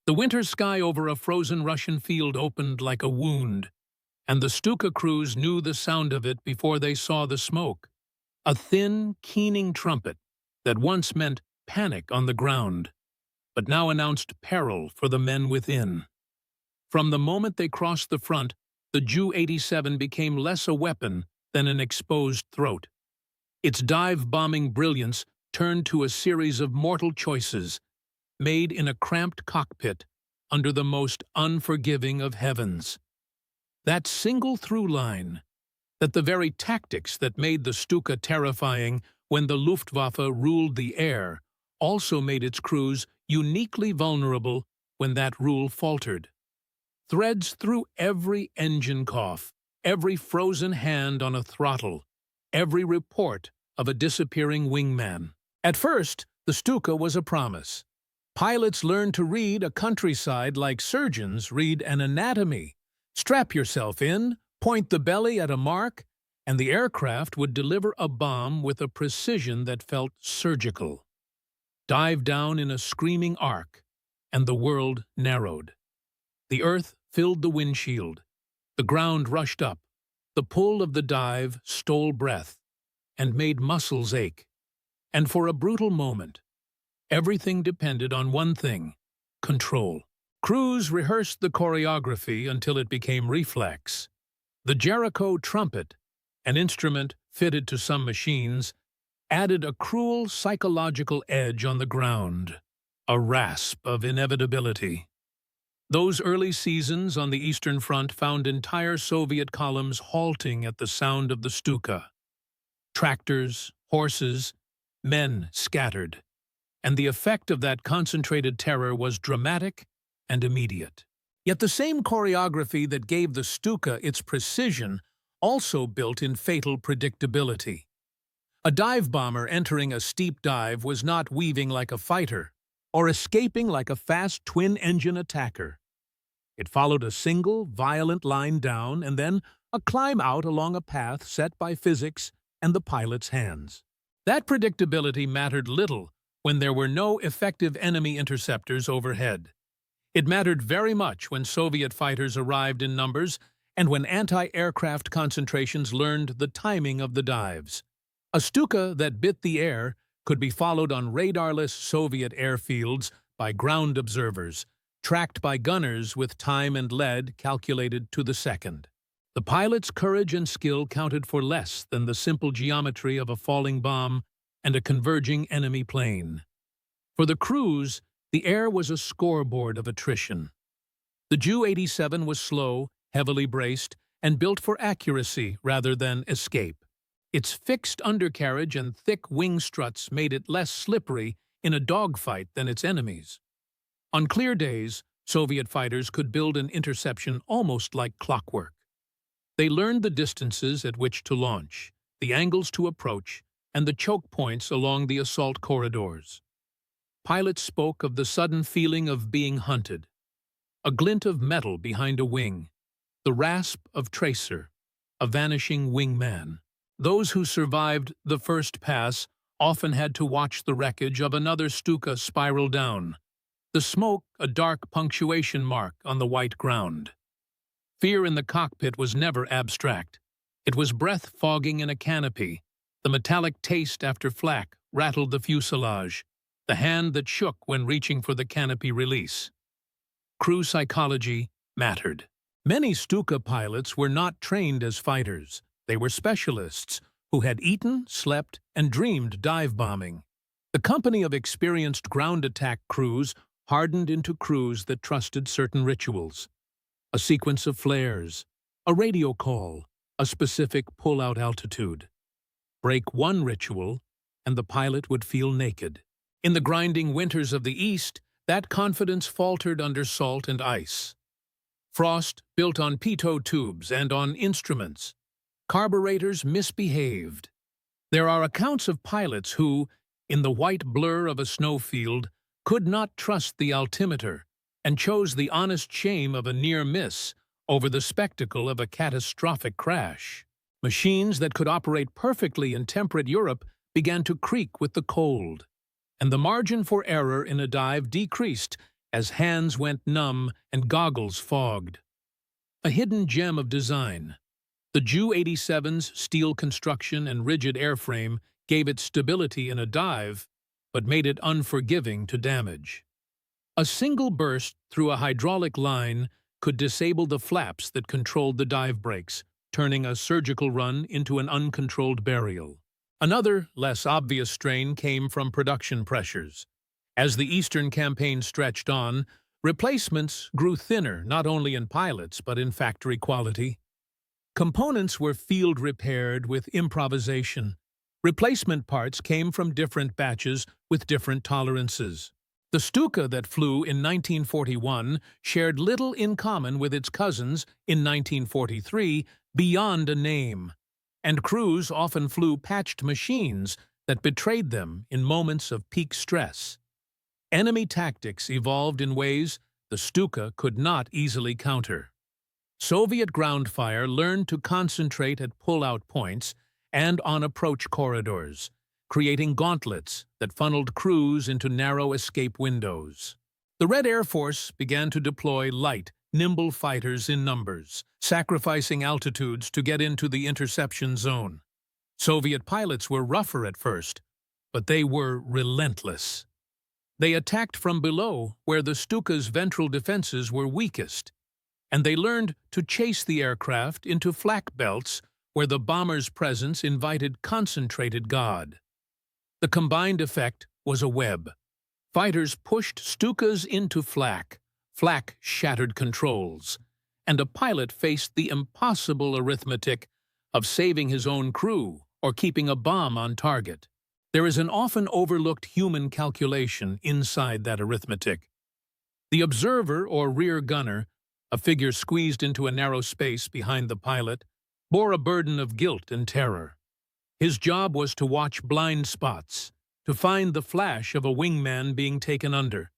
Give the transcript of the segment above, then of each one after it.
The winter sky over a frozen Russian field opened like a wound, and the Stuka crews knew the sound of it before they saw the smoke. A thin, keening trumpet that once meant panic on the ground, but now announced peril for the men within. From the moment they crossed the front, the Ju-87 became less a weapon than an exposed throat. Its dive-bombing brilliance turned to a series of mortal choices, made in a cramped cockpit under the most unforgiving of heavens. That single through line, that the very tactics that made the Stuka terrifying when the Luftwaffe ruled the air, also made its crews uniquely vulnerable when that rule faltered. Threads through every engine cough, every frozen hand on a throttle, every report of a disappearing wingman. At first, the Stuka was a promise. Pilots learned to read a countryside like surgeons read an anatomy. Strap yourself in, point the belly at a mark, and the aircraft would deliver a bomb with a precision that felt surgical. Dive down in a screaming arc, and the world narrowed. The earth filled the windshield. The ground rushed up. The pull of the dive stole breath and made muscles ache. And for a brutal moment, everything depended on one thing: control. Crews rehearsed the choreography until it became reflex. The Jericho Trumpet, an instrument fitted to some machines, added a cruel psychological edge on the ground, a rasp of inevitability. Those early seasons on the Eastern Front found entire Soviet columns halting at the sound of the Stuka. Tractors, horses, men scattered, and the effect of that concentrated terror was dramatic and immediate. Yet the same choreography that gave the Stuka its precision also built in fatal predictability. A dive bomber entering a steep dive was not weaving like a fighter or escaping like a fast twin-engine attacker. It followed a single, violent line down and then a climb out along a path set by physics and the pilot's hands. That predictability mattered little when there were no effective enemy interceptors overhead. It mattered very much when Soviet fighters arrived in numbers and when anti-aircraft concentrations learned the timing of the dives. A Stuka that bit the air could be followed on radarless Soviet airfields by ground observers, tracked by gunners with time and lead calculated to the second. The pilot's courage and skill counted for less than the simple geometry of a falling bomb and a converging enemy plane. For the crews, the air was a scoreboard of attrition. The Ju-87 was slow, heavily braced, and built for accuracy rather than escape. Its fixed undercarriage and thick wing struts made it less slippery in a dogfight than its enemies. On clear days, Soviet fighters could build an interception almost like clockwork. They learned the distances at which to launch, the angles to approach, and the choke points along the assault corridors. Pilots spoke of the sudden feeling of being hunted, a glint of metal behind a wing, the rasp of tracer, a vanishing wingman. Those who survived the first pass often had to watch the wreckage of another Stuka spiral down, the smoke a dark punctuation mark on the white ground. Fear in the cockpit was never abstract. It was breath-fogging in a canopy. The metallic taste after flak rattled the fuselage, the hand that shook when reaching for the canopy release. Crew psychology mattered. Many Stuka pilots were not trained as fighters. They were specialists who had eaten, slept, and dreamed dive bombing. The company of experienced ground attack crews hardened into crews that trusted certain rituals. A sequence of flares, a radio call, a specific pull-out altitude. Break one ritual, and the pilot would feel naked. In the grinding winters of the East, that confidence faltered under salt and ice. Frost built on pitot tubes and on instruments. Carburetors misbehaved. There are accounts of pilots who, in the white blur of a snowfield, could not trust the altimeter and chose the honest shame of a near miss over the spectacle of a catastrophic crash. Machines that could operate perfectly in temperate Europe began to creak with the cold, and the margin for error in a dive decreased as hands went numb and goggles fogged. A hidden gem of design. The Ju-87's steel construction and rigid airframe gave it stability in a dive, but made it unforgiving to damage. A single burst through a hydraulic line could disable the flaps that controlled the dive brakes, turning a surgical run into an uncontrolled burial. Another, less obvious strain came from production pressures. As the Eastern campaign stretched on, replacements grew thinner not only in pilots but in factory quality. Components were field repaired with improvisation. Replacement parts came from different batches with different tolerances. The Stuka that flew in 1941 shared little in common with its cousins in 1943 beyond a name, and crews often flew patched machines that betrayed them in moments of peak stress. Enemy tactics evolved in ways the Stuka could not easily counter. Soviet ground fire learned to concentrate at pull-out points and on approach corridors, creating gauntlets that funneled crews into narrow escape windows. The Red Air Force began to deploy light, nimble fighters in numbers, sacrificing altitudes to get into the interception zone. Soviet pilots were rougher at first, but they were relentless. They attacked from below, where the Stuka's ventral defenses were weakest, and they learned to chase the aircraft into flak belts where the bomber's presence invited concentrated God. The combined effect was a web. Fighters pushed Stukas into flak, flak shattered controls, and a pilot faced the impossible arithmetic of saving his own crew or keeping a bomb on target. There is an often overlooked human calculation inside that arithmetic. The observer or rear gunner, a figure squeezed into a narrow space behind the pilot, bore a burden of guilt and terror. His job was to watch blind spots, to find the flash of a wingman being taken under,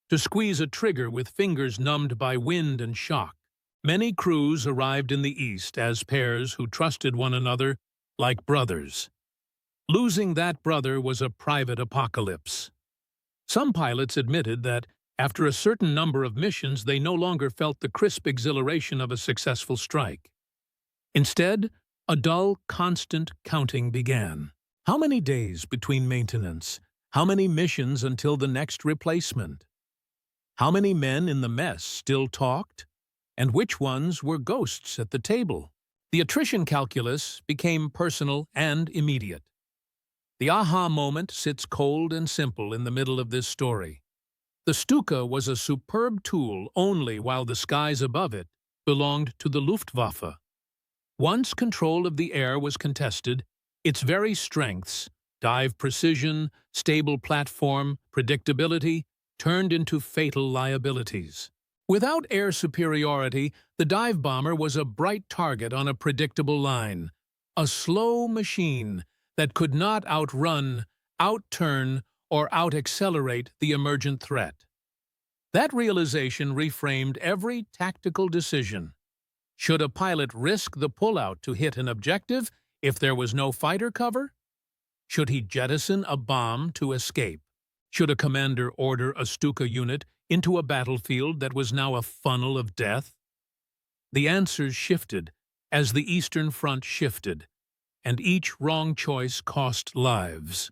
to squeeze a trigger with fingers numbed by wind and shock. Many crews arrived in the East as pairs who trusted one another like brothers. Losing that brother was a private apocalypse. Some pilots admitted that after a certain number of missions they no longer felt the crisp exhilaration of a successful strike. Instead, a dull, constant counting began. How many days between maintenance? How many missions until the next replacement? How many men in the mess still talked? And which ones were ghosts at the table? The attrition calculus became personal and immediate. The aha moment sits cold and simple in the middle of this story. The Stuka was a superb tool only while the skies above it belonged to the Luftwaffe. Once control of the air was contested, its very strengths, dive precision, stable platform, predictability, turned into fatal liabilities. Without air superiority, the dive bomber was a bright target on a predictable line, a slow machine that could not outrun, outturn, or out-accelerate the emergent threat. That realization reframed every tactical decision. Should a pilot risk the pullout to hit an objective if there was no fighter cover? Should he jettison a bomb to escape? Should a commander order a Stuka unit into a battlefield that was now a funnel of death? The answers shifted as the Eastern Front shifted, and each wrong choice cost lives.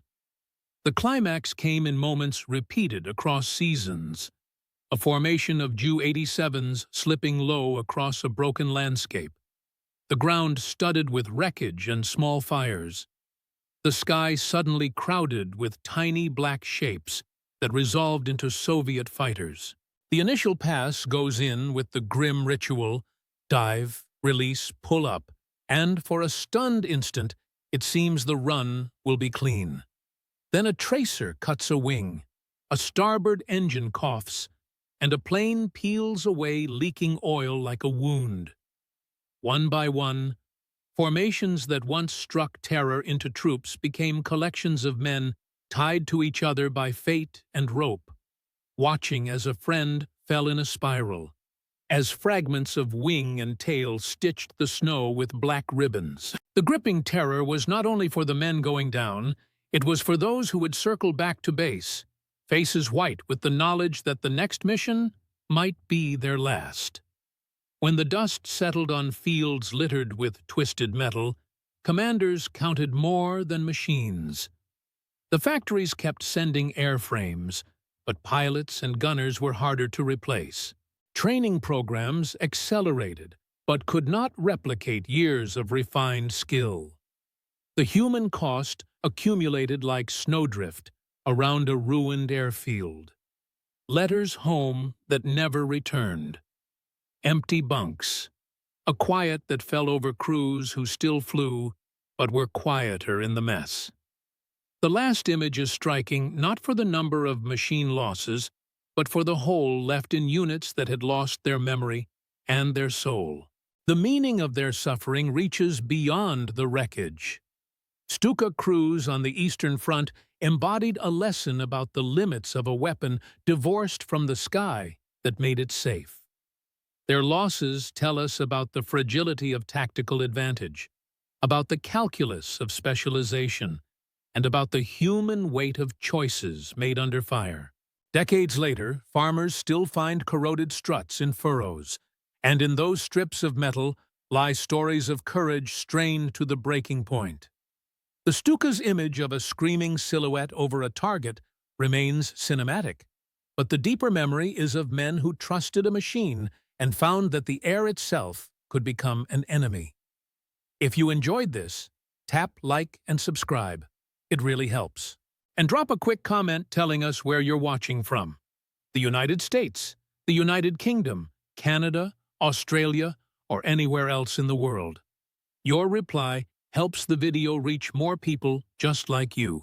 The climax came in moments repeated across seasons, a formation of Ju-87s slipping low across a broken landscape, the ground studded with wreckage and small fires, the sky suddenly crowded with tiny black shapes that resolved into Soviet fighters. The initial pass goes in with the grim ritual, dive, release, pull up, and for a stunned instant, it seems the run will be clean. Then a tracer cuts a wing, a starboard engine coughs, and a plane peels away leaking oil like a wound. One by one, formations that once struck terror into troops became collections of men tied to each other by fate and rope, watching as a friend fell in a spiral, as fragments of wing and tail stitched the snow with black ribbons. The gripping terror was not only for the men going down, it was for those who would circle back to base, faces white with the knowledge that the next mission might be their last. When the dust settled on fields littered with twisted metal, commanders counted more than machines. The factories kept sending airframes, but pilots and gunners were harder to replace. Training programs accelerated, but could not replicate years of refined skill. The human cost accumulated like snowdrift around a ruined airfield. Letters home that never returned. Empty bunks. A quiet that fell over crews who still flew, but were quieter in the mess. The last image is striking not for the number of machine losses, but for the hole left in units that had lost their memory and their soul. The meaning of their suffering reaches beyond the wreckage. Stuka crews on the Eastern Front embodied a lesson about the limits of a weapon divorced from the sky that made it safe. Their losses tell us about the fragility of tactical advantage, about the calculus of specialization, and about the human weight of choices made under fire. Decades later, farmers still find corroded struts in furrows, and in those strips of metal lie stories of courage strained to the breaking point. The Stuka's image of a screaming silhouette over a target remains cinematic, but the deeper memory is of men who trusted a machine and found that the air itself could become an enemy. If you enjoyed this, tap like and subscribe. It really helps. And drop a quick comment telling us where you're watching from. The United States, the United Kingdom, Canada, Australia, or anywhere else in the world. Your reply helps the video reach more people just like you.